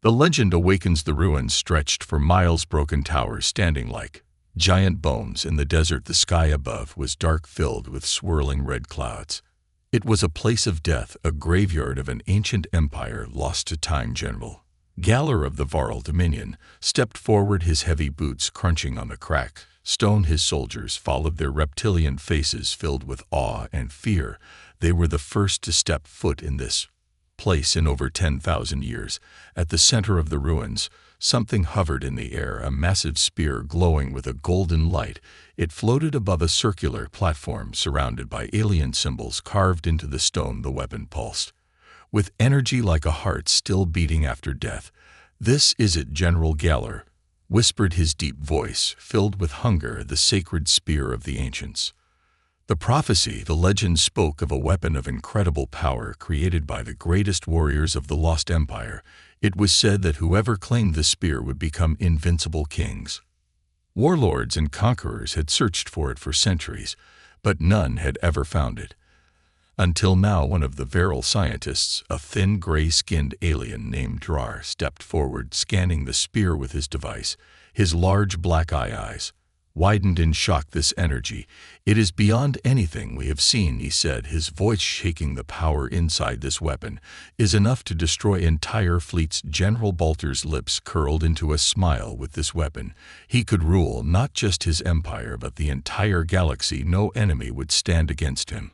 The legend awakens. The ruins stretched for miles, broken towers standing like giant bones in the desert. The sky above was dark, filled with swirling red clouds. It was a place of death, a graveyard of an ancient empire lost to time. General Galler of the Varl Dominion stepped forward, his heavy boots crunching on the cracked stone. His soldiers followed, their reptilian faces filled with awe and fear. They were the first to step foot in this place in over 10,000 years. At the center of the ruins, something hovered in the air, a massive spear glowing with a golden light. It floated above a circular platform surrounded by alien symbols carved into the stone. The weapon pulsed with energy like a heart still beating after death. "This is it," General Galler whispered, his deep voice filled with hunger, "the sacred spear of the ancients." The prophecy, the legend, spoke of a weapon of incredible power created by the greatest warriors of the lost empire. It was said that whoever claimed the spear would become invincible kings. Warlords and conquerors had searched for it for centuries, but none had ever found it. Until now, one of the Varl scientists, a thin, gray-skinned alien named Drar, stepped forward, scanning the spear with his device. His large black eyes widened in shock. "This energy, it is beyond anything we have seen," he said, his voice shaking. "The power inside this weapon is enough to destroy entire fleets." General Balter's lips curled into a smile. With this weapon, he could rule not just his empire but the entire galaxy. No enemy would stand against him.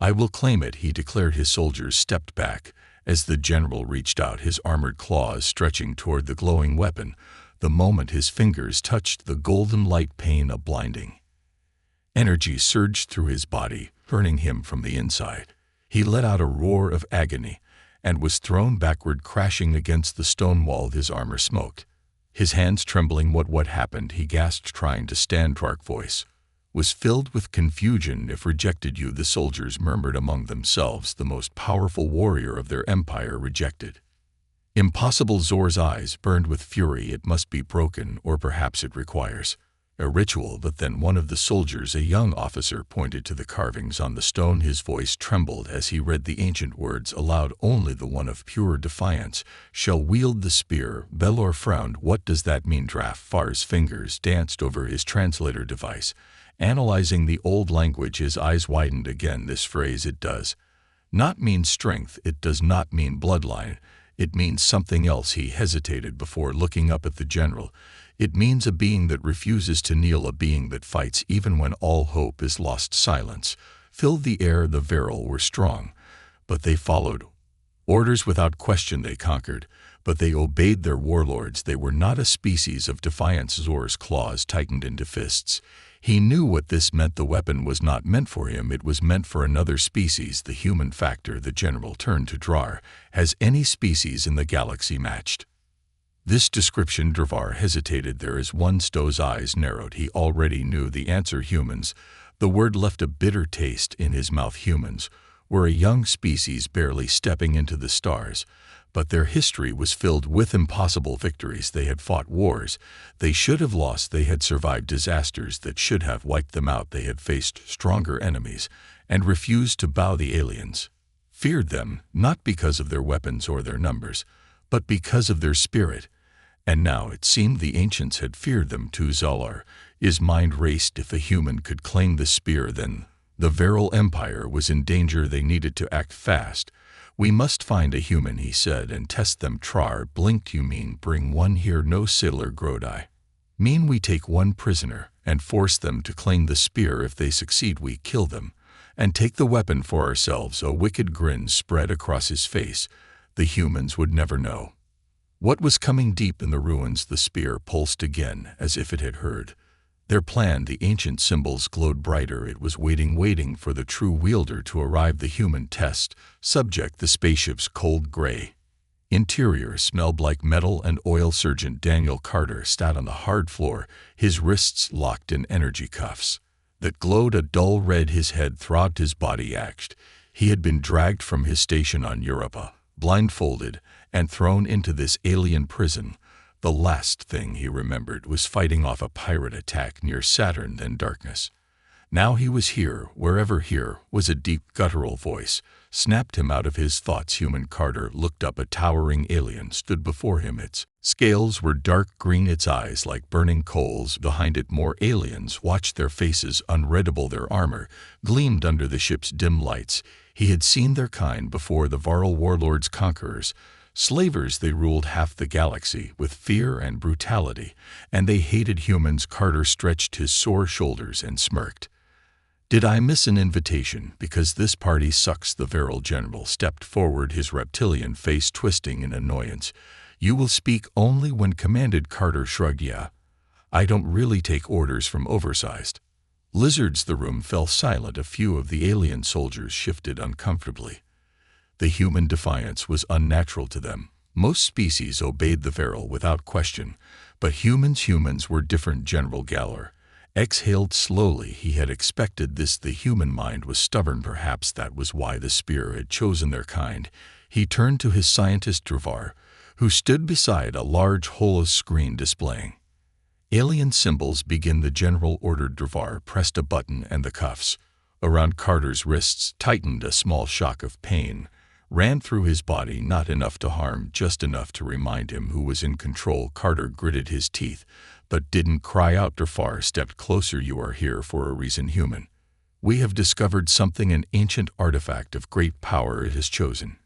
"I will claim it," he declared. His soldiers stepped back as the general reached out, his armored claws stretching toward the glowing weapon. The moment his fingers touched the golden light, pain, a blinding energy surged through his body, burning him from the inside. He let out a roar of agony and was thrown backward, crashing against the stone wall. His armor smoked, his hands trembling. What happened?" he gasped, trying to stand. Dark voice was filled with confusion. "If rejected you," the soldiers murmured among themselves, "the most powerful warrior of their empire rejected. Impossible." Zor's eyes burned with fury. "It must be broken, or perhaps it requires a ritual." But then one of the soldiers, a young officer, pointed to the carvings on the stone. His voice trembled as he read the ancient words aloud. "Only the one of pure defiance shall wield the spear." Belor frowned. "What does that mean?" Drafar's fingers danced over his translator device, analyzing the old language. His eyes widened again. "This phrase, it does not mean strength. It does not mean bloodline. It means something else." He hesitated before looking up at the general. "It means a being that refuses to kneel, a being that fights even when all hope is lost." Silence filled the air. The Varl were strong, but they followed orders without question. They conquered, but they obeyed their warlords. They were not a species of defiance. Zor's claws tightened into fists. He knew what this meant. The weapon was not meant for him. It was meant for another species, the human factor. The general turned to Drar. "Has any species in the galaxy matched this description?" Drar hesitated. "There is one." Stowe's eyes narrowed. He already knew the answer. "Humans." The word left a bitter taste in his mouth. "Humans were a young species barely stepping into the stars, but their history was filled with impossible victories. They had fought wars they should have lost. They had survived disasters that should have wiped them out. They had faced stronger enemies and refused to bow. The aliens feared them, not because of their weapons or their numbers, but because of their spirit. And now it seemed the ancients had feared them too. His mind raced. If a human could claim the spear, then the Varl Empire was in danger. They needed to act fast. "We must find a human," he said, "and test them." Drar blinked. "You mean bring one here?" "No, Sailor Grodai. Mean we take one prisoner and force them to claim the spear. If they succeed, we kill them and take the weapon for ourselves." A wicked grin spread across his face. The humans would never know what was coming. Deep in the ruins, the spear pulsed again, as if it had heard their plan. The ancient symbols glowed brighter. It was waiting for the true wielder to arrive. The human test subject, the spaceship's cold gray interior smelled like metal and oil. Sergeant Daniel Carter sat on the hard floor, his wrists locked in energy cuffs that glowed a dull red. His head throbbed, his body ached. He had been dragged from his station on Europa, blindfolded, and thrown into this alien prison. The last thing he remembered was fighting off a pirate attack near Saturn, then darkness. Now he was here, wherever here was a deep guttural voice, snapped him out of his thoughts. Human Carter looked up. A towering alien stood before him. Its scales were dark green, its eyes like burning coals. Behind it more aliens watched, their faces unreadable. Their armor gleamed under the ship's dim lights. He had seen their kind before, the Varl warlords, conquerors, slavers. They ruled half the galaxy with fear and brutality, and they hated humans. Carter stretched his sore shoulders and smirked. Did I miss an invitation? Because this party sucks. The Varl general stepped forward, his reptilian face twisting in annoyance. You will speak only when commanded. Carter shrugged. Yeah, I don't really take orders from oversized lizards. The room fell silent. A few of the alien soldiers shifted uncomfortably. The human defiance was unnatural to them. Most species obeyed the Varl without question, but humans were different. General Galler exhaled slowly. He had expected this. The human mind was stubborn. Perhaps that was why the Spear had chosen their kind. He turned to his scientist Dravar, who stood beside a large holoscreen displaying alien symbols. Begin, the general ordered. Dravar pressed a button and the cuffs around Carter's wrists tightened. A small shock of pain ran through his body, not enough to harm, just enough to remind him who was in control. Carter gritted his teeth, but didn't cry out. Dravar stepped closer. You are here for a reason, human. We have discovered something, an ancient artifact of great power. It has chosen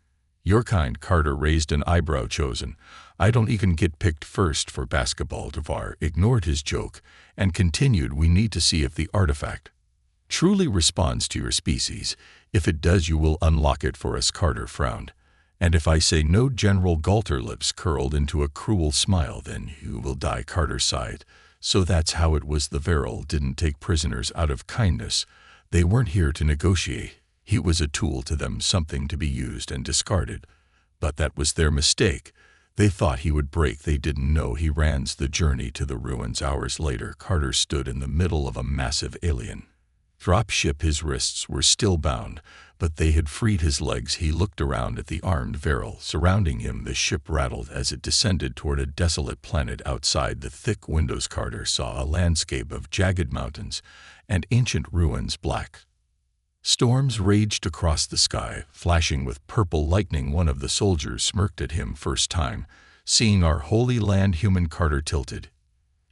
your kind. Carter raised an eyebrow. Chosen? I don't even get picked first for basketball. Dravar ignored his joke and continued. We need to see if the artifact truly responds to your species. If it does, you will unlock it for us. Carter frowned. And if I say no? General Galter lips curled into a cruel smile. Then you will die. Carter sighed. So that's how it was. The Varl didn't take prisoners out of kindness. They weren't here to negotiate. He was a tool to them, something to be used and discarded. But that was their mistake. They thought he would break. They didn't know he ran the journey to the ruins. Hours later, Carter stood in the middle of a massive alien dropship. His wrists were still bound, but they had freed his legs. He looked around at the armed Varl surrounding him. The ship rattled as it descended toward a desolate planet. Outside the thick windows, Carter saw a landscape of jagged mountains and ancient ruins. Black storms raged across the sky, flashing with purple lightning. One of the soldiers smirked at him. First time seeing our holy land, human. Carter tilted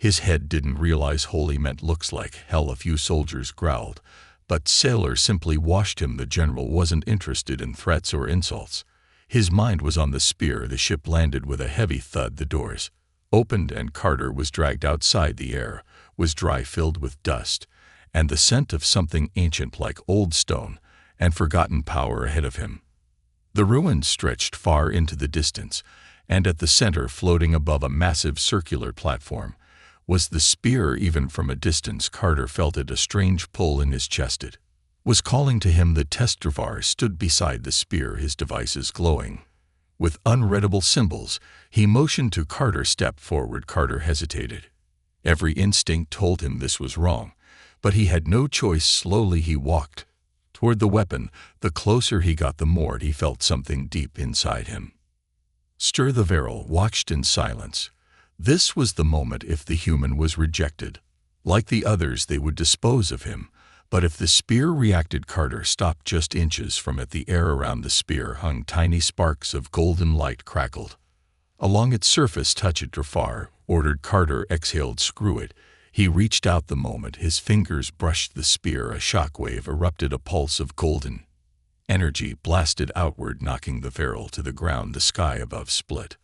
his head. Didn't realize holy meant looks like hell. A few soldiers growled, but Sailor simply washed him. The general wasn't interested in threats or insults. His mind was on the Spear. The ship landed with a heavy thud. The doors opened and Carter was dragged outside. The air was dry, filled with dust, and the scent of something ancient like old stone and forgotten power ahead of him. The ruins stretched far into the distance, and at the center, floating above a massive circular platform, was the Spear. Even from a distance, Carter felt it, a strange pull in his chest. It was calling to him. The test Dravar stood beside the Spear, his devices glowing with unreadable symbols. He motioned to Carter. Step forward. Carter hesitated. Every instinct told him this was wrong, but he had no choice. Slowly he walked toward the weapon. The closer he got, the more he felt something deep inside him stir. The Varl watched in silence. This was the moment. If the human was rejected, like the others, they would dispose of him. But if the Spear reacted, Carter stopped just inches from it. The air around the Spear hung. Tiny sparks of golden light crackled along its surface. Touch it, Dravar ordered. Carter exhaled. Screw it. He reached out. The moment his fingers brushed the Spear, a shockwave erupted. A pulse of golden energy blasted outward, knocking the Varl to the ground. The sky above split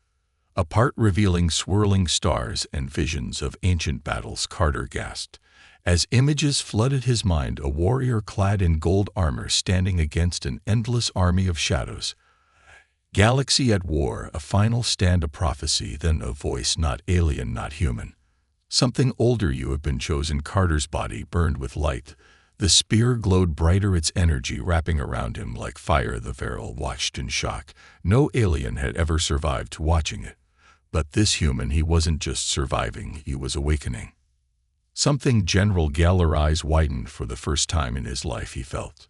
apart, revealing swirling stars and visions of ancient battles. Carter gasped as images flooded his mind. A warrior clad in gold armor standing against an endless army of shadows. Galaxy at war, a final stand, a prophecy. Then a voice, not alien, not human. Something older. You have been chosen. Carter's body burned with light. The Spear glowed brighter, its energy wrapping around him like fire. The Varl watched in shock. No alien had ever survived watching it. But this human, he wasn't just surviving, he was awakening something. General Galler's eyes widened. For the first time in his life he felt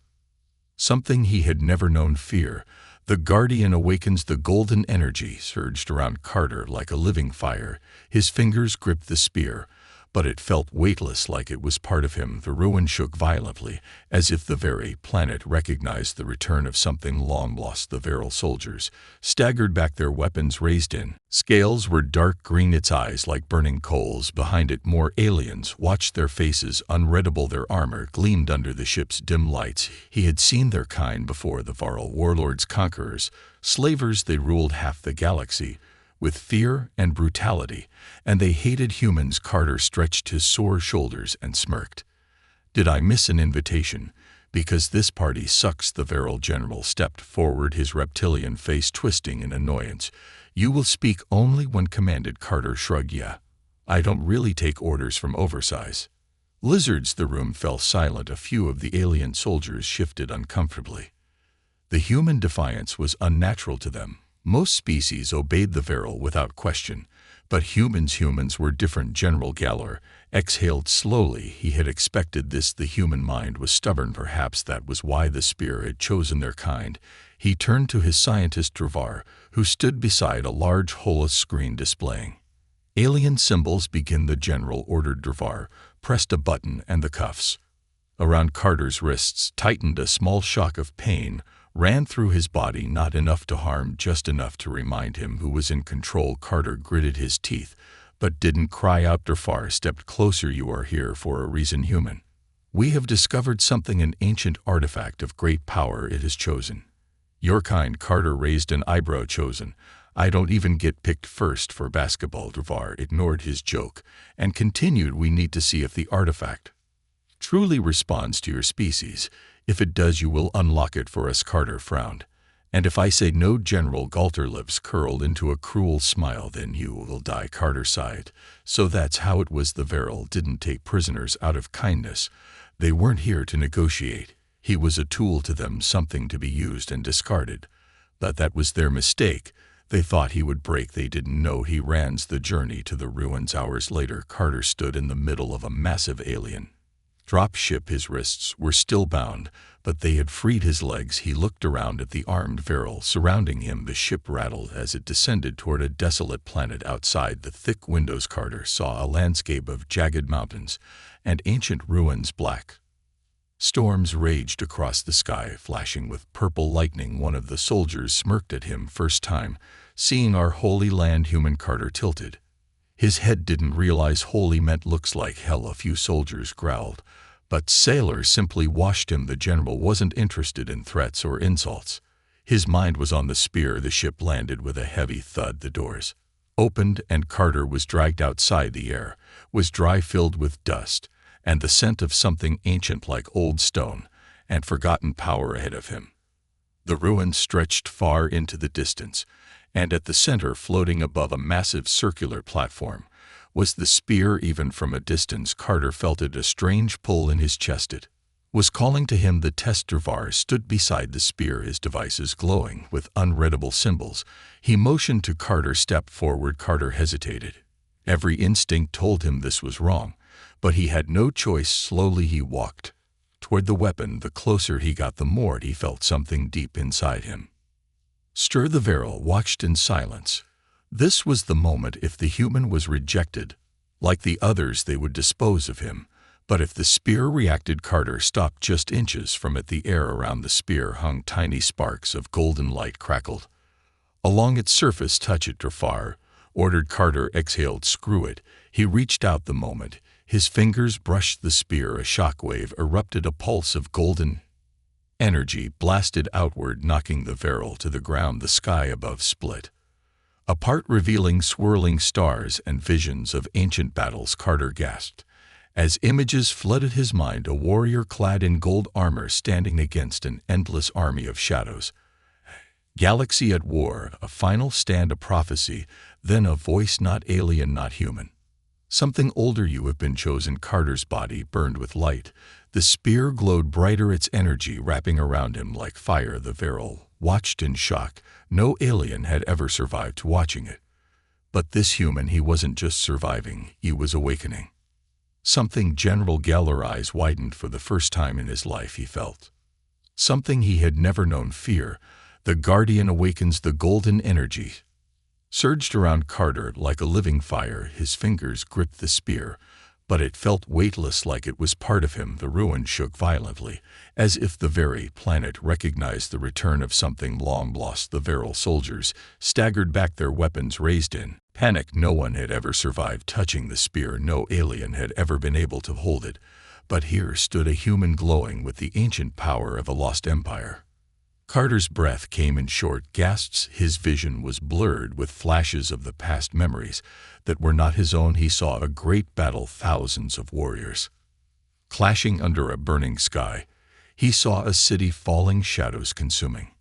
something he had never known, fear. The Guardian awakens. The golden energy surged around Carter like a living fire. His fingers gripped the Spear, but it felt weightless, like it was part of him. The ruin shook violently, as if the very planet recognized the return of something long lost. The virile soldiers staggered back, their weapons raised in scales were dark green, its eyes like burning coals. Behind it, more aliens watched, their faces unreadable. Their armor gleamed under the ship's dim lights. He had seen their kind before, the virile warlords, conquerors, slavers. They ruled half the galaxy with fear and brutality, and they hated humans. Carter stretched his sore shoulders and smirked. "Did I miss an invitation? Because this party sucks." The virile general stepped forward, his reptilian face twisting in annoyance. "You will speak only when commanded." Carter shrugged. "Yeah, I don't really take orders from oversize lizards." The room fell silent. A few of the alien soldiers shifted uncomfortably. The human defiance was unnatural to them. Most species obeyed the virile without question, but humans were different. General Galler exhaled slowly. He had expected this. The human mind was stubborn. Perhaps that was why the spear had chosen their kind. He turned to his scientist Dravar, who stood beside a large holoscreen displaying alien symbols. "Begin," the general ordered. Dravar pressed a button, and the cuffs around Carter's wrists tightened. A small shock of pain ran through his body, not enough to harm, just enough to remind him who was in control. Carter gritted his teeth, but didn't cry out. Dravar stepped closer. "You are here for a reason, human. We have discovered something, an ancient artifact of great power. It has chosen your kind." Carter raised an eyebrow. "Chosen? I don't even get picked first for basketball." Dravar ignored his joke and continued, "We need to see if the artifact truly responds to your species. If it does, you will unlock it for us." Carter frowned. "And if I say no?" General Galter's lips curled into a cruel smile. "Then you will die." Carter sighed. So that's how it was. The virile didn't take prisoners out of kindness. They weren't here to negotiate. He was a tool to them, something to be used and discarded. But that was their mistake. They thought he would break. They didn't know he ran the journey to the ruins. Hours later, Carter stood in the middle of a massive alien dropship. His wrists were still bound, but they had freed his legs. He looked around at the armed virile surrounding him. The ship rattled as it descended toward a desolate planet. Outside the thick windows, Carter saw a landscape of jagged mountains and ancient ruins. Black storms raged across the sky, flashing with purple lightning. One of the soldiers smirked at him. "First time seeing our holy land, human." Carter tilted. His head, didn't realize holy meant looks like hell. A few soldiers growled, but sailors simply washed him. The general wasn't interested in threats or insults. His mind was on the spear. The ship landed with a heavy thud. The doors opened, and Carter was dragged outside. The air was dry, filled with dust, and the scent of something ancient, like old stone and forgotten power. Ahead of him, the ruins stretched far into the distance, and at the center, floating above a massive circular platform, was the spear. Even from a distance, Carter felt it, a strange pull in his chest. It was calling to him. The test. Dravar stood beside the spear, his devices glowing with unreadable symbols. He motioned to Carter, "Step forward." Carter hesitated. Every instinct told him this was wrong, but he had no choice. Slowly he walked toward the weapon. The closer he got, the more he felt something deep inside him stir. The virile watched in silence. This was the moment. If the human was rejected, like the others, they would dispose of him. But if the spear reacted, Carter stopped just inches from it. The air around the spear hung. Tiny sparks of golden light crackled along its surface. "Touch it." Dravar ordered. Carter exhaled. "Screw it." He reached out. The moment his fingers brushed the spear, a shockwave erupted. A pulse of golden energy blasted outward, knocking the virile to the ground. The sky above split apart, revealing swirling stars and visions of ancient battles. Carter gasped as images flooded his mind. A warrior clad in gold armor standing against an endless army of shadows. Galaxy at war, a final stand, a prophecy, then a voice, not alien, not human. "Something older. You have been chosen." Carter's body burned with light. The spear glowed brighter, its energy wrapping around him like fire. The virile watched in shock. No alien had ever survived watching it. But this human, he wasn't just surviving, he was awakening something. General Galler's eyes widened. For the first time in his life, he felt something he had never known: fear. The Guardian awakens. The golden energy surged around Carter like a living fire. His fingers gripped the spear, but it felt weightless, like it was part of him. The ruin shook violently, as if the very planet recognized the return of something long lost. The virile soldiers staggered back, their weapons raised in panic. No one had ever survived touching the spear. No alien had ever been able to hold it. But here stood a human, glowing with the ancient power of a lost empire. Carter's breath came in short gasps. His vision was blurred with flashes of the past, memories that were not his own. He saw a great battle, thousands of warriors clashing under a burning sky. He saw a city falling, shadows consuming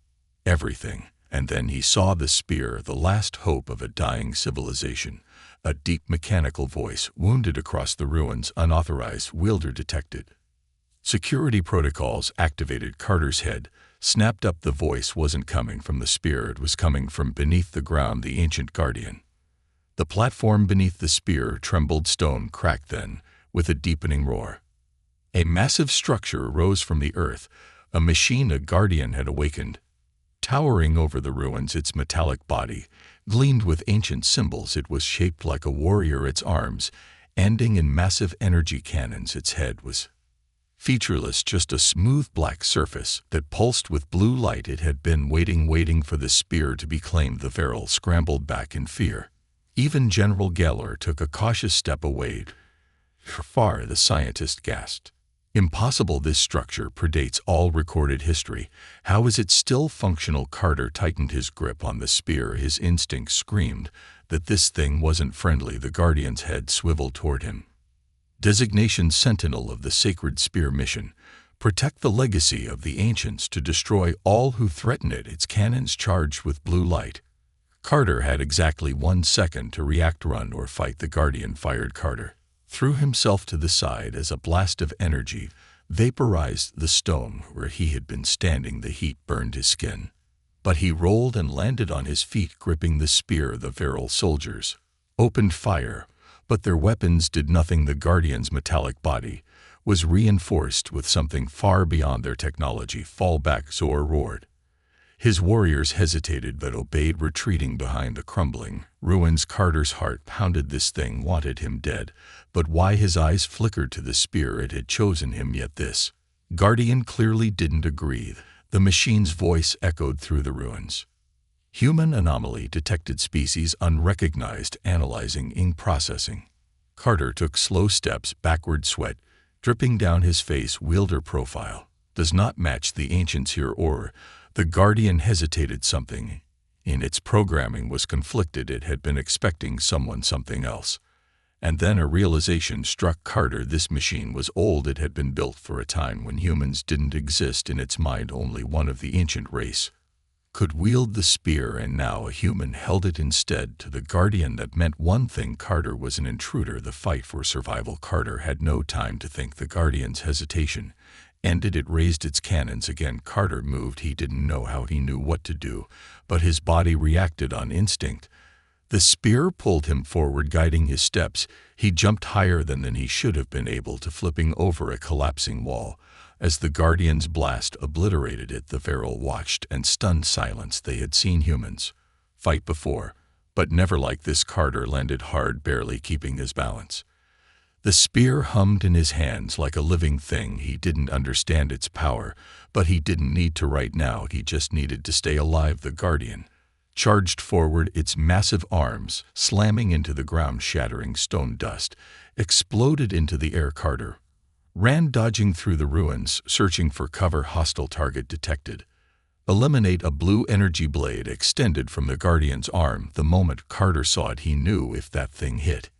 everything. And then he saw the spear, the last hope of a dying civilization. A deep mechanical voice wounded across the ruins. Unauthorized. Wielder detected. Security protocols activated. Carter's head snapped up. The voice wasn't coming from the spear, it was coming from beneath the ground, the ancient guardian. The platform beneath the spear trembled. Stone cracked. Then, with a deepening roar, a massive structure rose from the earth. A machine, a guardian had awakened. Towering over the ruins, its metallic body gleamed with ancient symbols. It was shaped like a warrior, its arms ending in massive energy cannons. Its head was featureless, just a smooth black surface that pulsed with blue light. It had been waiting for the spear to be claimed. The virile scrambled back in fear. Even General Geller took a cautious step away. Far, the scientist gasped. Impossible, this structure predates all recorded history. How is it still functional? Carter tightened his grip on the spear. His instinct screamed that this thing wasn't friendly. The guardian's head swiveled toward him. Designation: Sentinel of the Sacred Spear Mission. Protect the legacy of the ancients, to destroy all who threaten it. Its cannons charged with blue light. Carter had exactly 1 second to react, run or fight. The guardian fired. Carter threw himself to the side as a blast of energy vaporized the stone where he had been standing. The heat burned his skin, but he rolled and landed on his feet, gripping the spear. The virile soldiers opened fire, but their weapons did nothing. The guardian's metallic body was reinforced with something far beyond their technology. Fall back, Zor roared. His warriors hesitated but obeyed, retreating behind the crumbling ruins. Carter's heart pounded. This thing wanted him dead, but why? His eyes flickered to the spear. It had chosen him, yet this guardian clearly didn't agree. The machine's voice echoed through the ruins. Human anomaly detected, species unrecognized, analyzing, processing. Carter took slow steps backward, sweat dripping down his face. Wielder profile does not match the ancients here, or the guardian hesitated. Something in its programming was conflicted. It had been expecting something else. And then a realization struck Carter. This machine was old. It had been built for a time when humans didn't exist. In its mind, only one of the ancient race could wield the spear, and now a human held it instead. To the guardian, that meant one thing: Carter was an intruder. The fight for survival. Carter had no time to think. The guardian's hesitation ended. It raised its cannons again. Carter moved. He didn't know how, he knew what to do, but his body reacted on instinct. The spear pulled him forward, guiding his steps. He jumped higher than he should have been able to, flipping over a collapsing wall. As the guardian's blast obliterated it, the virile watched in stunned silence. They had seen humans fight before, but never like this. Carter landed hard, barely keeping his balance. The spear hummed in his hands like a living thing. He didn't understand its power, but he didn't need to right now. He just needed to stay alive. The guardian charged forward, its massive arms slamming into the ground. Shattering stone dust exploded into the air. Carter ran, dodging through the ruins, searching for cover. Hostile target detected. Eliminate. A blue energy blade extended from the guardian's arm. The moment Carter saw it, he knew if that thing hit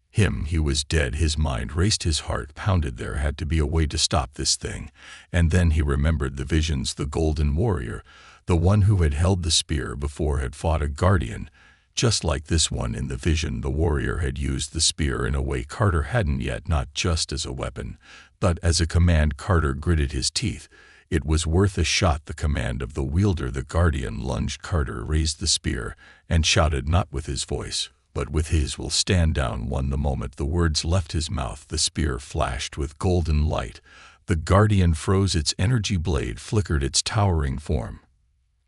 him, he was dead. His mind raced, his heart pounded. There had to be a way to stop this thing. And then he remembered the visions. The golden warrior, the one who had held the spear before, had fought a guardian just like this one. In the vision, the warrior had used the spear in a way Carter hadn't yet, not just as a weapon, but as a command. Carter gritted his teeth. It was worth a shot. The command of the wielder. The guardian lunged. Carter raised the spear and shouted, not with his voice, but with his will, stand down. One. The moment the words left his mouth, the spear flashed with golden light. The guardian froze. Its energy blade flickered, its towering form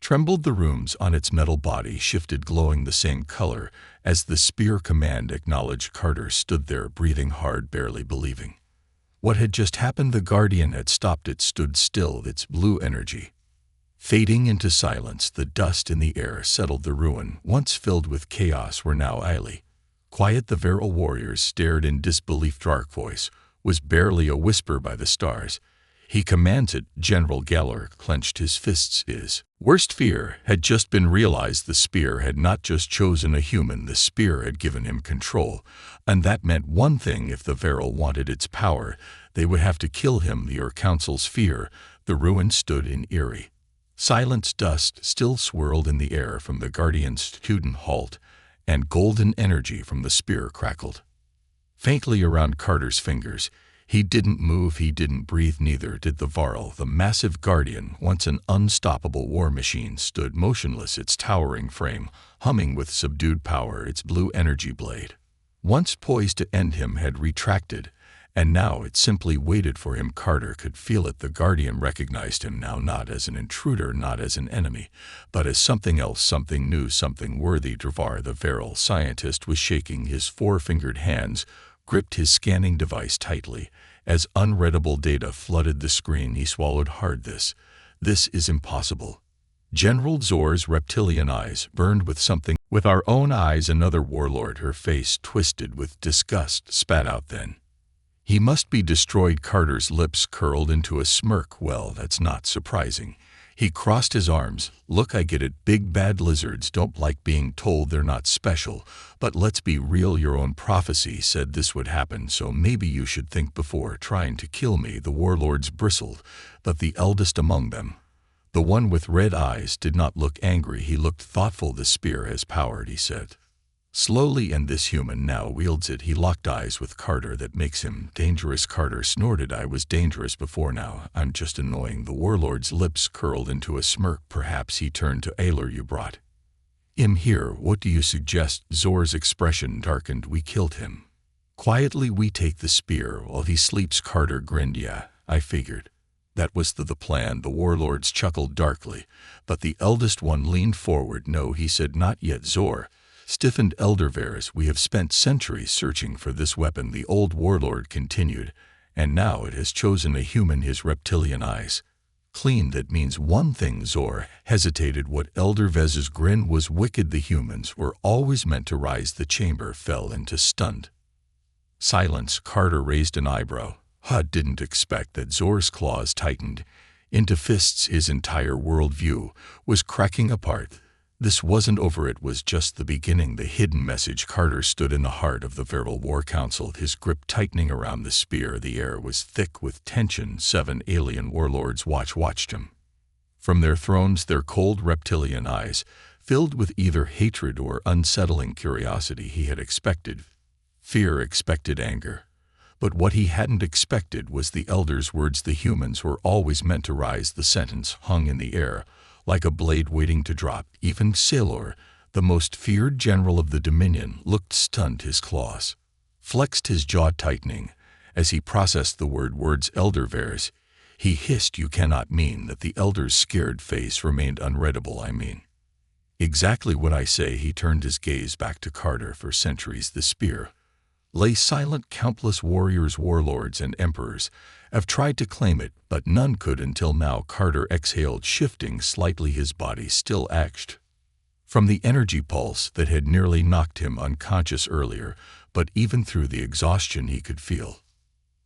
Trembled the rooms on its metal body, shifted, glowing the same color as the spear command acknowledged. Carter stood there, breathing hard, barely believing. What had just happened? The Guardian had stopped. It stood still, its blue energy fading into silence. The dust in the air settled. The ruin, once filled with chaos, were now eerily quiet. The Viral warriors stared in disbelief. Dark voice was barely a whisper by the stars. He commands it. General Geller clenched his fists. His worst fear had just been realized. The spear had not just chosen a human, the spear had given him control. And that meant one thing: if the Viral wanted its power, they would have to kill him. The Ur Council's fear. The ruin stood in eerie silence. Dust still swirled in the air from the Guardian's student halt, and golden energy from the spear crackled faintly around Carter's fingers. He didn't move, he didn't breathe, neither did the Viral. The massive Guardian, once an unstoppable war machine, stood motionless, its towering frame humming with subdued power. Its blue energy blade, once poised to end him, had retracted, and now it simply waited for him. Carter could feel it. The Guardian recognized him now, not as an intruder, not as an enemy, but as something else, something new, something worthy. Dravar, the Viral scientist, was shaking. His four-fingered hands gripped his scanning device tightly as unreadable data flooded the screen. He swallowed hard. This is impossible. General Zor's reptilian eyes burned with something. With our own eyes, another warlord, her face twisted with disgust, spat out. Then he must be destroyed. Carter's lips curled into a smirk. Well, that's not surprising. He crossed his arms. Look, I get it. Big bad lizards don't like being told they're not special. But let's be real. Your own prophecy said this would happen, so maybe you should think before trying to kill me. The warlords bristled, but the eldest among them, the one with red eyes, did not look angry. He looked thoughtful. The spear has power, he said slowly, and this human now wields it. He locked eyes with Carter. That makes him dangerous. Carter snorted. I was dangerous before, now I'm just annoying. The warlord's lips curled into a smirk. Perhaps. He turned to Ayler. You brought him here. What do you suggest? Zor's expression darkened. We killed him quietly. We take the spear while he sleeps. Carter grinned. Yeah, I figured that was the plan. The warlords chuckled darkly, but the eldest one leaned forward. No, he said, not yet. Zor stiffened. Eldervares, we have spent centuries searching for this weapon, the old warlord continued, and now it has chosen a human. His reptilian eyes clean. That means one thing. Zor hesitated. What? Eldervez's grin was wicked. The humans were always meant to rise. The chamber fell into stunned silence. Carter raised an eyebrow. Hud didn't expect that. Zor's claws tightened into fists. His entire worldview was cracking apart. This wasn't over. It was just the beginning. The hidden message. Carter stood in the heart of the Viral War Council, his grip tightening around the spear. The air was thick with tension. 7 alien warlords watched him from their thrones, their cold reptilian eyes filled with either hatred or unsettling curiosity. He had expected fear, expected anger. But what he hadn't expected was the Elder's words. The humans were always meant to rise. The sentence hung in the air like a blade waiting to drop. Even Sailor, the most feared general of the Dominion, looked stunned. His claws flexed, his jaw tightening as he processed the words. Eldervares, he hissed. You cannot mean that? The Elder's scared face remained unreadable. I mean exactly what I say. He turned his gaze back to Carter. For centuries the spear lay silent. Countless warriors, warlords, and emperors have tried to claim it, but none could until now. Carter exhaled, shifting slightly, his body still ached from the energy pulse that had nearly knocked him unconscious earlier. But even through the exhaustion he could feel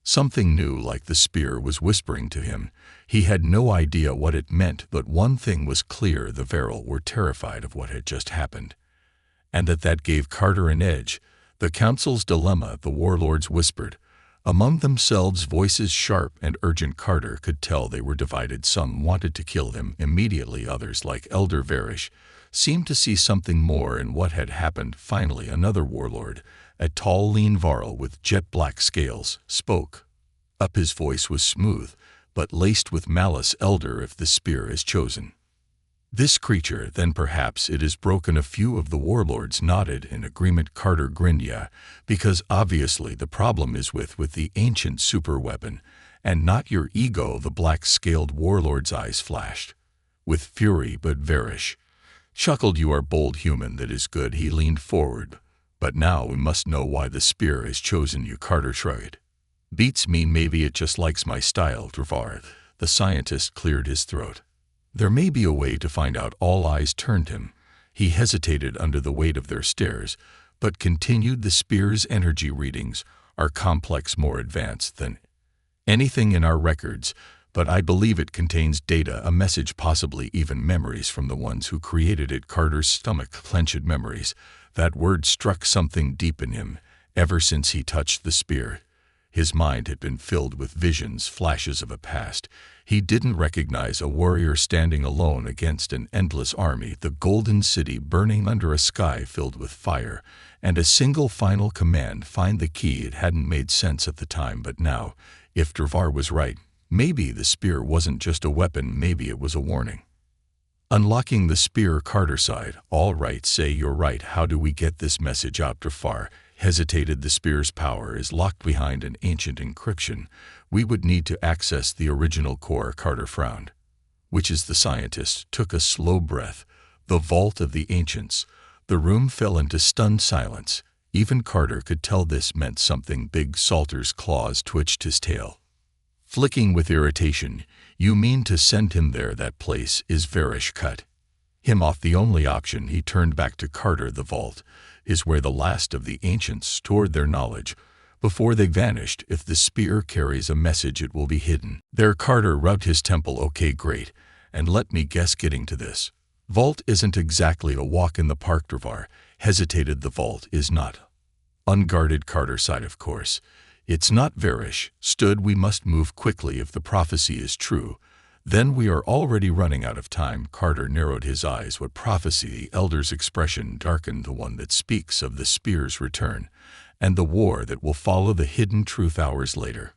something new, like the spear was whispering to him. He had no idea what it meant, but one thing was clear: the Viral were terrified of what had just happened, and that gave Carter an edge. The Council's dilemma, the warlords whispered among themselves, voices sharp and urgent. Carter could tell they were divided. Some wanted to kill him immediately. Others, like Elder Varish, seemed to see something more in what had happened. Finally, another warlord, a tall, lean Varl with jet-black scales, spoke up. His voice was smooth, but laced with malice. Elder, if the spear is chosen this creature, then perhaps it is broken. A few of the warlords nodded in agreement. Carter grinned. Yeah, because obviously the problem is with the ancient superweapon, and not your ego. The black-scaled warlord's eyes flashed with fury but varish. Chuckled, "You are bold human, that is good." He leaned forward. "But now we must know why the spear has chosen you." Carter shrugged. "Beats me, maybe it just likes my style, Drvar." The scientist cleared his throat. "There may be a way to find out." All eyes turned him. He hesitated under the weight of their stares, but continued. "The spear's energy readings are complex, more advanced than anything in our records, but I believe it contains data, a message, possibly even memories from the ones who created it." Carter's stomach clenched. Memories. That word struck something deep in him. Ever since he touched the spear, his mind had been filled with visions, flashes of a past he didn't recognize, a warrior standing alone against an endless army, the golden city burning under a sky filled with fire, and a single final command: find the key. It hadn't made sense at the time, but now, if Drvar was right, maybe the spear wasn't just a weapon, maybe it was a warning. Unlocking the spear, Carter sighed. "All right, say you're right. How do we get this message out?" Drvar hesitated. "The spear's power is locked behind an ancient encryption. We would need to access the original core." Carter frowned. "Which is?" The scientist took a slow breath. "The vault of the ancients." The room fell into stunned silence. Even Carter could tell this meant something big. Salter's claws twitched his tail, flicking with irritation. "You mean to send him there? That place is Varish. Cut him off. The only option." He turned back to Carter. "The vault is where the last of the ancients stored their knowledge before they vanished. If the spear carries a message, it will be hidden there." Carter rubbed his temple. "Okay, great. And let me guess, getting to this vault isn't exactly a walk in the park." Drvar hesitated. "The vault is not unguarded." Carter sighed. "Of course it's not." Varish stood. "We must move quickly. If the prophecy is true, then we are already running out of time." Carter narrowed his eyes. "What prophecy?" The elder's expression darkened. "The one that speaks of the spear's return and the war that will follow, the hidden truth." Hours later,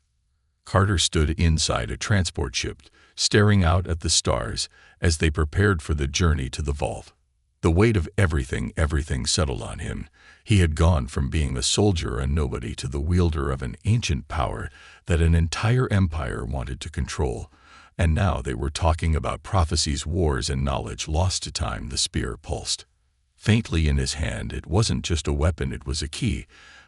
Carter stood inside a transport ship, staring out at the stars as they prepared for the journey to the vault. The weight of everything settled on him. He had gone from being a soldier, a nobody, to the wielder of an ancient power that an entire empire wanted to control. And now they were talking about prophecies, wars, and knowledge lost to time. The spear pulsed faintly in his hand. It wasn't just a weapon, it was a key.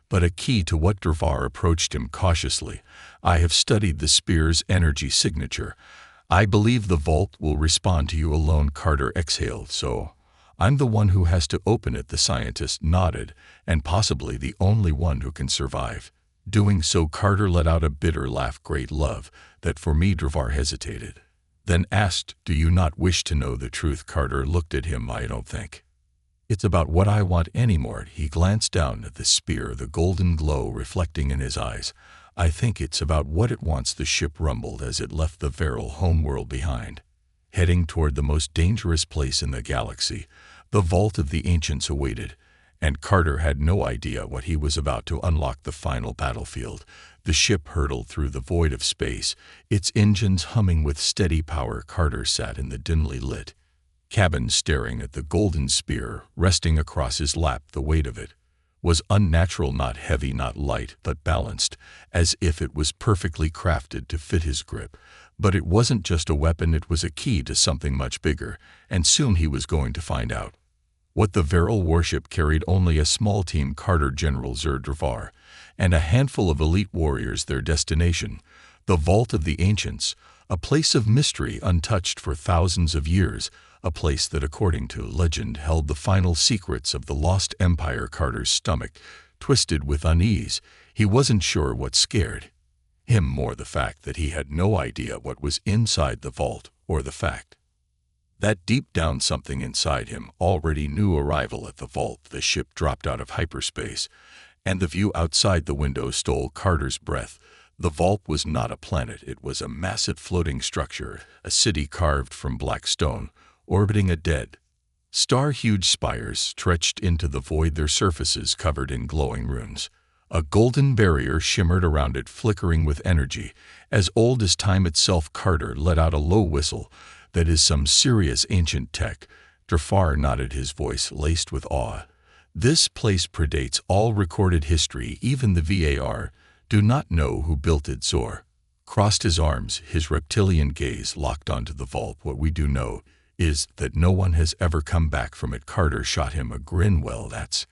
But a key to what? Drvar approached him cautiously. "I have studied the spear's energy signature. I believe the vault will respond to you alone." Carter exhaled. "So I'm the one who has to open it." The scientist nodded. "And possibly the only one who can survive doing so." Carter let out a bitter laugh. "Great love that for me." Drvar hesitated, then asked, "Do you not wish to know the truth?" Carter looked at him. "I don't think it's about what I want anymore." He glanced down at the spear, the golden glow reflecting in his eyes. "I think it's about what it wants." The ship rumbled as it left the virile homeworld behind, heading toward the most dangerous place in the galaxy. The vault of the ancients awaited, and Carter had no idea what he was about to unlock. The final battlefield. The ship hurtled through the void of space, its engines humming with steady power. Carter sat in the dimly lit cabin, staring at the golden spear resting across his lap. The weight of it was unnatural, not heavy, not light, but balanced, as if it was perfectly crafted to fit his grip. But it wasn't just a weapon, it was a key to something much bigger, and soon he was going to find out. What the virile warship carried only a small team: Carter, General Drvar, and a handful of elite warriors. Their destination, the Vault of the Ancients, a place of mystery untouched for thousands of years, a place that, according to legend, held the final secrets of the lost empire. Carter's stomach twisted with unease. He wasn't sure what scared him more, the fact that he had no idea what was inside the vault, or the fact that deep down something inside him already knew. Arrival at the vault. The ship dropped out of hyperspace, and the view outside the window stole Carter's breath. The vault was not a planet, it was a massive floating structure, a city carved from black stone, orbiting a dead star. Huge spires stretched into the void, their surfaces covered in glowing runes. A golden barrier shimmered around it, flickering with energy as old as time itself. Carter let out a low whistle. That is some serious ancient tech. Drvar nodded, his voice laced with awe. This place predates all recorded history. Even the VAR do not know who built it. Zor crossed his arms, his reptilian gaze locked onto the vault. What we do know is that no one has ever come back from it. Carter shot him a grin. Well, that's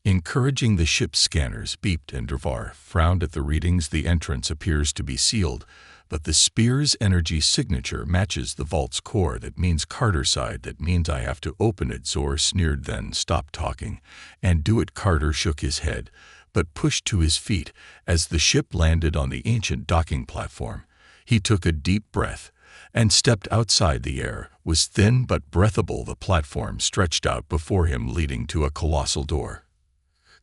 encouraging. The ship's scanners beeped and Drvar frowned at the readings. The entrance appears to be sealed, but the spear's energy signature matches the vault's core. That means Carter sighed. That means I have to open it. Zor sneered. Then stop talking and do it. Carter shook his head, but pushed to his feet as the ship landed on the ancient docking platform. He took a deep breath and stepped outside. The air was thin but breathable. The platform stretched out before him, leading to a colossal door.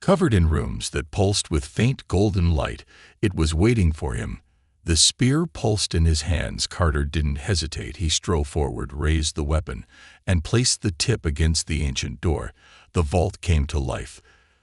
Covered in rooms that pulsed with faint golden light, it was waiting for him. The spear pulsed in his hands. Carter didn't hesitate. He strode forward, raised the weapon, and placed the tip against the ancient door. The vault came to life.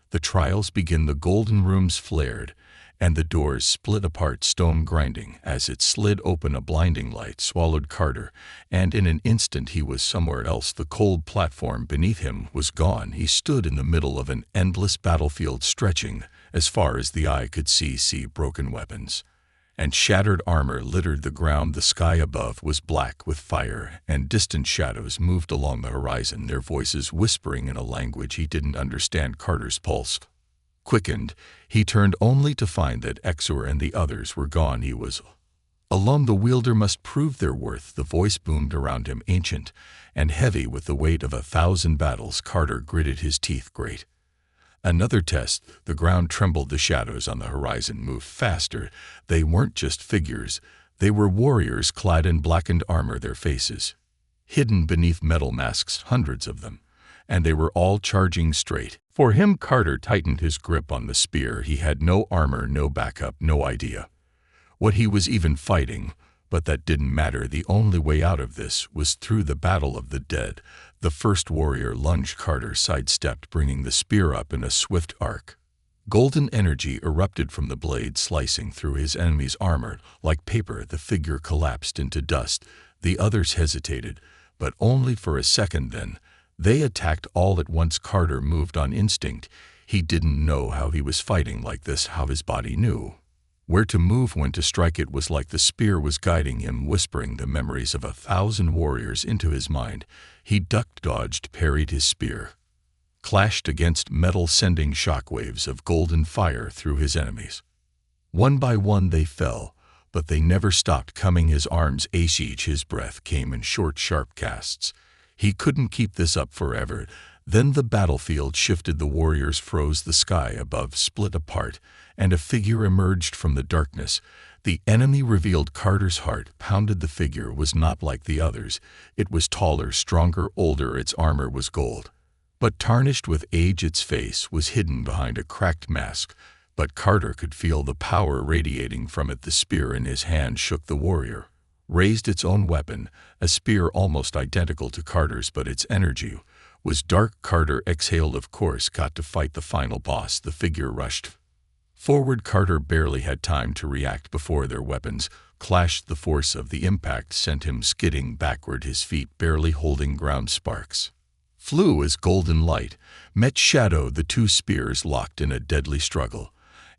The trials began. The golden rooms flared, and the doors split apart, stone grinding. As it slid open, a blinding light swallowed Carter, and in an instant he was somewhere else. The cold platform beneath him was gone. He stood in the middle of an endless battlefield, stretching as far as the eye could see. Broken weapons and shattered armor littered the ground. The sky above was black with fire, and distant shadows moved along the horizon, their voices whispering in a language he didn't understand. Carter's pulse quickened. He turned only to find that Exor and the others were gone. He was alone. The Wielder must prove their worth. The voice boomed around him, ancient and heavy with the weight of 1,000 battles. Carter gritted his teeth. Great. Another test. The ground trembled. The shadows on the horizon moved faster. They weren't just figures. They were warriors clad in blackened armor, their faces hidden beneath metal masks, hundreds of them, and they were all charging straight for him. Carter tightened his grip on the spear. He had no armor, no backup, no idea what he was even fighting, but that didn't matter. The only way out of this was through the battle of the dead. The first warrior lunged. Carter sidestepped, bringing the spear up in a swift arc. Golden energy erupted from the blade, slicing through his enemy's armor like paper. The figure collapsed into dust. The others hesitated, but only for a second. Then they attacked all at once. Carter moved on instinct. He didn't know how he was fighting like this, how his body knew where to move, when to strike. It was like the spear was guiding him, whispering the memories of 1,000 warriors into his mind. He ducked, dodged, parried. His spear clashed against metal, sending shockwaves of golden fire through his enemies. One by one they fell, but they never stopped coming. His arms ached. His breath came in short, sharp casts. He couldn't keep this up forever. Then the battlefield shifted. The warriors froze. The sky above split apart, and a figure emerged from the darkness. The enemy revealed. Carter's heart pounded. The figure was not like the others. It was taller, stronger, older. Its armor was gold, but tarnished with age. Its face was hidden behind a cracked mask, but Carter could feel the power radiating from it. The spear in his hand shook. The warrior raised its own weapon, a spear almost identical to Carter's, but its energy was dark. Carter exhaled. Of course, got to fight the final boss. The figure rushed forward. Carter barely had time to react before their weapons clashed. The force of the impact sent him skidding backward, his feet barely holding ground. Sparks flew as golden light met shadow. The two spears locked in a deadly struggle.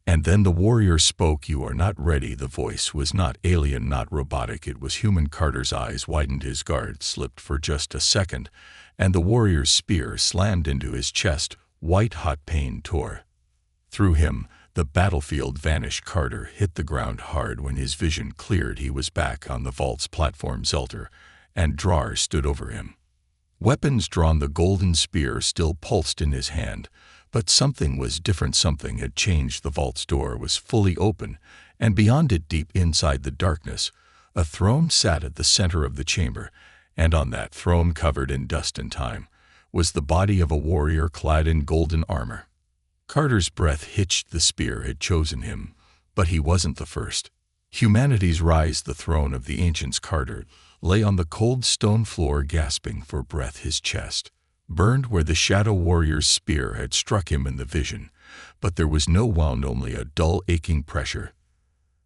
And then the warrior spoke. "You are not ready." The voice was not alien, not robotic. It was human. Carter's eyes widened. His guard slipped for just a second, and the warrior's spear slammed into his chest. White-hot pain tore through him. The battlefield vanished. Carter hit the ground hard. When his vision cleared, he was back on the vault's platform. Zelter and Drar stood over him, weapons drawn. The golden spear still pulsed in his hand, but something was different. Something had changed. The vault's door was fully open, and beyond it, deep inside the darkness, a throne sat at the center of the chamber, and on that throne, covered in dust and time, was the body of a warrior clad in golden armor. Carter's breath hitched. The spear had chosen him, but he wasn't the first. Humanity's rise. The throne of the ancients. Carter lay on the cold stone floor, gasping for breath. His chest burned where the shadow warrior's spear had struck him in the vision, but there was no wound, only a dull, aching pressure.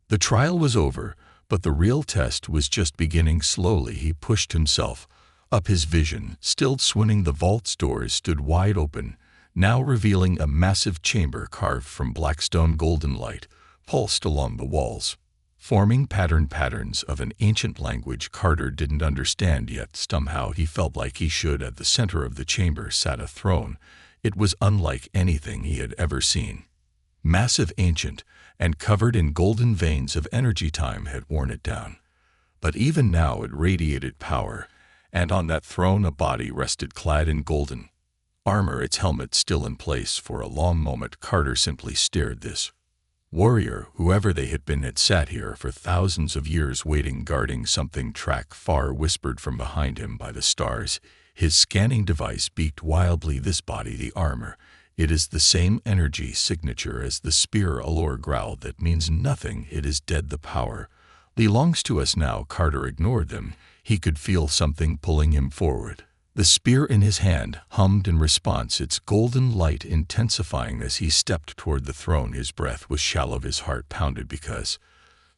The trial was over, but the real test was just beginning. Slowly he pushed himself up. His vision still swinging. The vault's doors stood wide open, now revealing a massive chamber carved from black stone. Golden light pulsed along the walls, forming patterns of an ancient language Carter didn't understand, yet somehow he felt like he should. At the center of the chamber sat a throne. It was unlike anything he had ever seen. Massive, ancient, and covered in golden veins of energy. Time had worn it down. But even now it radiated power, and on that throne a body rested clad in golden armor, its helmet still in place. For a long moment Carter simply stared. This warrior, whoever they had been, had sat here for thousands of years, waiting, guarding something. Track far whispered from behind him by the stars. His scanning device beeped wildly. This body, the armor, it is the same energy signature as the spear. Allure growled. That means nothing. It is dead. The power belongs to us now. Carter ignored them. He could feel something pulling him forward. The spear in his hand hummed in response, its golden light intensifying as he stepped toward the throne. His breath was shallow, his heart pounded because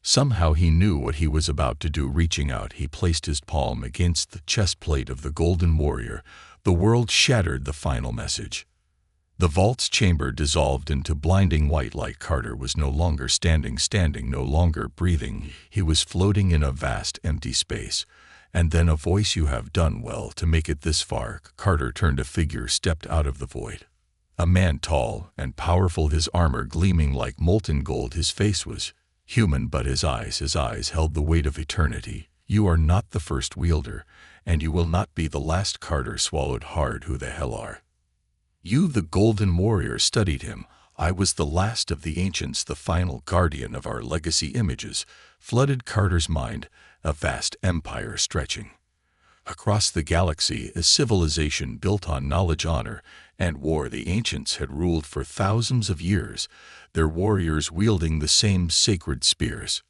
somehow he knew what he was about to do. Reaching out, he placed his palm against the chest plate of the golden warrior. The world shattered. The final message. The vault's chamber dissolved into blinding white light. Carter was no longer standing, no longer breathing. He was floating in a vast, empty space. And then a voice, "You have done well to make it this far." Carter turned. A figure stepped out of the void. A man tall and powerful, his armor gleaming like molten gold. His face was human, but his eyes held the weight of eternity. "You are not the first Wielder, and you will not be the last." Carter swallowed hard. "Who the hell are you?" The golden warrior studied him. "I was the last of the ancients, the final guardian of our legacy." Images flooded Carter's mind. A vast empire stretching across the galaxy, a civilization built on knowledge, honor, and war. The ancients had ruled for thousands of years, their warriors wielding the same sacred spears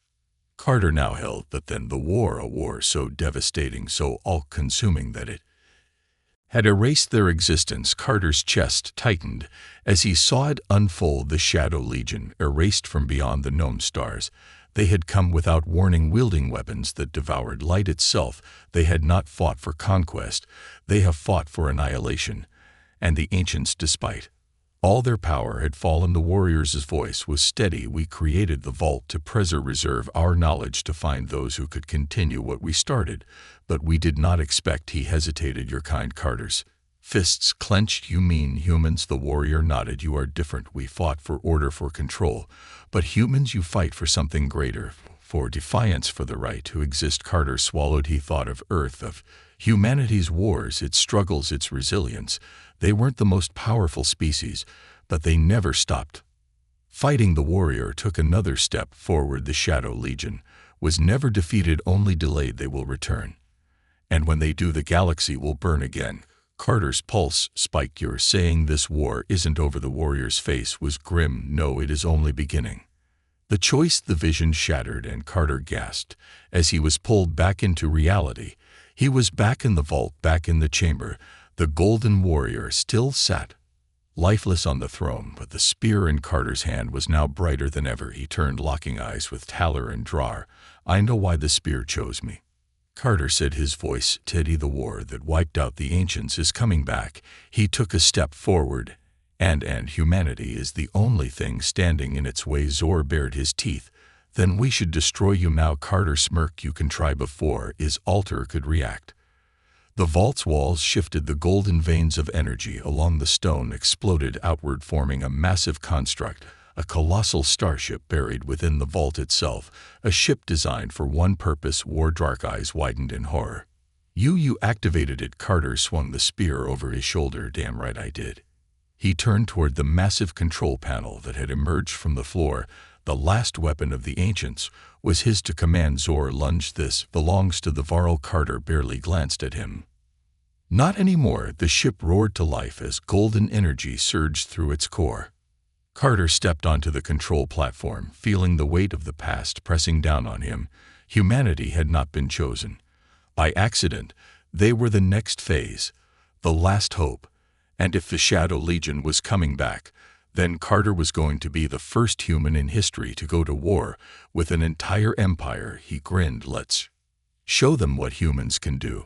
Carter now held. But then the war, a war so devastating, so all-consuming that it had erased their existence. Carter's chest tightened as he saw it unfold. The Shadow Legion, erased from beyond the known stars. They had come without warning, wielding weapons that devoured light itself. They had not fought for conquest. They have fought for annihilation. And the ancients, despite all their power, had fallen. The warrior's voice was steady. "We created the vault to reserve our knowledge, to find those who could continue what we started. But we did not expect." He hesitated. "Your kind." Carter's fists clenched. "You mean humans?" The warrior nodded. "You are different. We fought for order, for control. But humans, you fight for something greater, for defiance, for the right to exist." Carter swallowed. He thought of Earth, of humanity's wars, its struggles, its resilience. They weren't the most powerful species, but they never stopped fighting. The warrior took another step forward. "The Shadow Legion was never defeated, only delayed. They will return. And when they do, the galaxy will burn again." Carter's pulse spiked. "You're saying this war isn't over?" The warrior's face was grim. "No, it is only beginning." The choice, the vision shattered, and Carter gasped as he was pulled back into reality. He was back in the vault, back in the chamber. The golden warrior still sat lifeless on the throne, but the spear in Carter's hand was now brighter than ever. He turned, locking eyes with Taller and Drar. "I know why the spear chose me," Carter said, his voice steady. "The war that wiped out the ancients is coming back." He took a step forward, and humanity is the only thing standing in its way. Zor bared his teeth. "Then we should destroy you now." Carter smirked. "You can try." Before his altar could react, the vault's walls shifted. The golden veins of energy along the stone exploded outward, forming a massive construct. A colossal starship buried within the vault itself, a ship designed for one purpose. War. Dark eyes widened in horror. You activated it." Carter swung the spear over his shoulder. "Damn right I did." He turned toward the massive control panel that had emerged from the floor. The last weapon of the ancients was his to command. Zor lunged. "This belongs to the Varl." Carter barely glanced at him. "Not anymore." The ship roared to life as golden energy surged through its core. Carter stepped onto the control platform, feeling the weight of the past pressing down on him. Humanity had not been chosen by accident. They were the next phase, the last hope. And if the Shadow Legion was coming back, then Carter was going to be the first human in history to go to war with an entire empire. He grinned. "Let's show them what humans can do."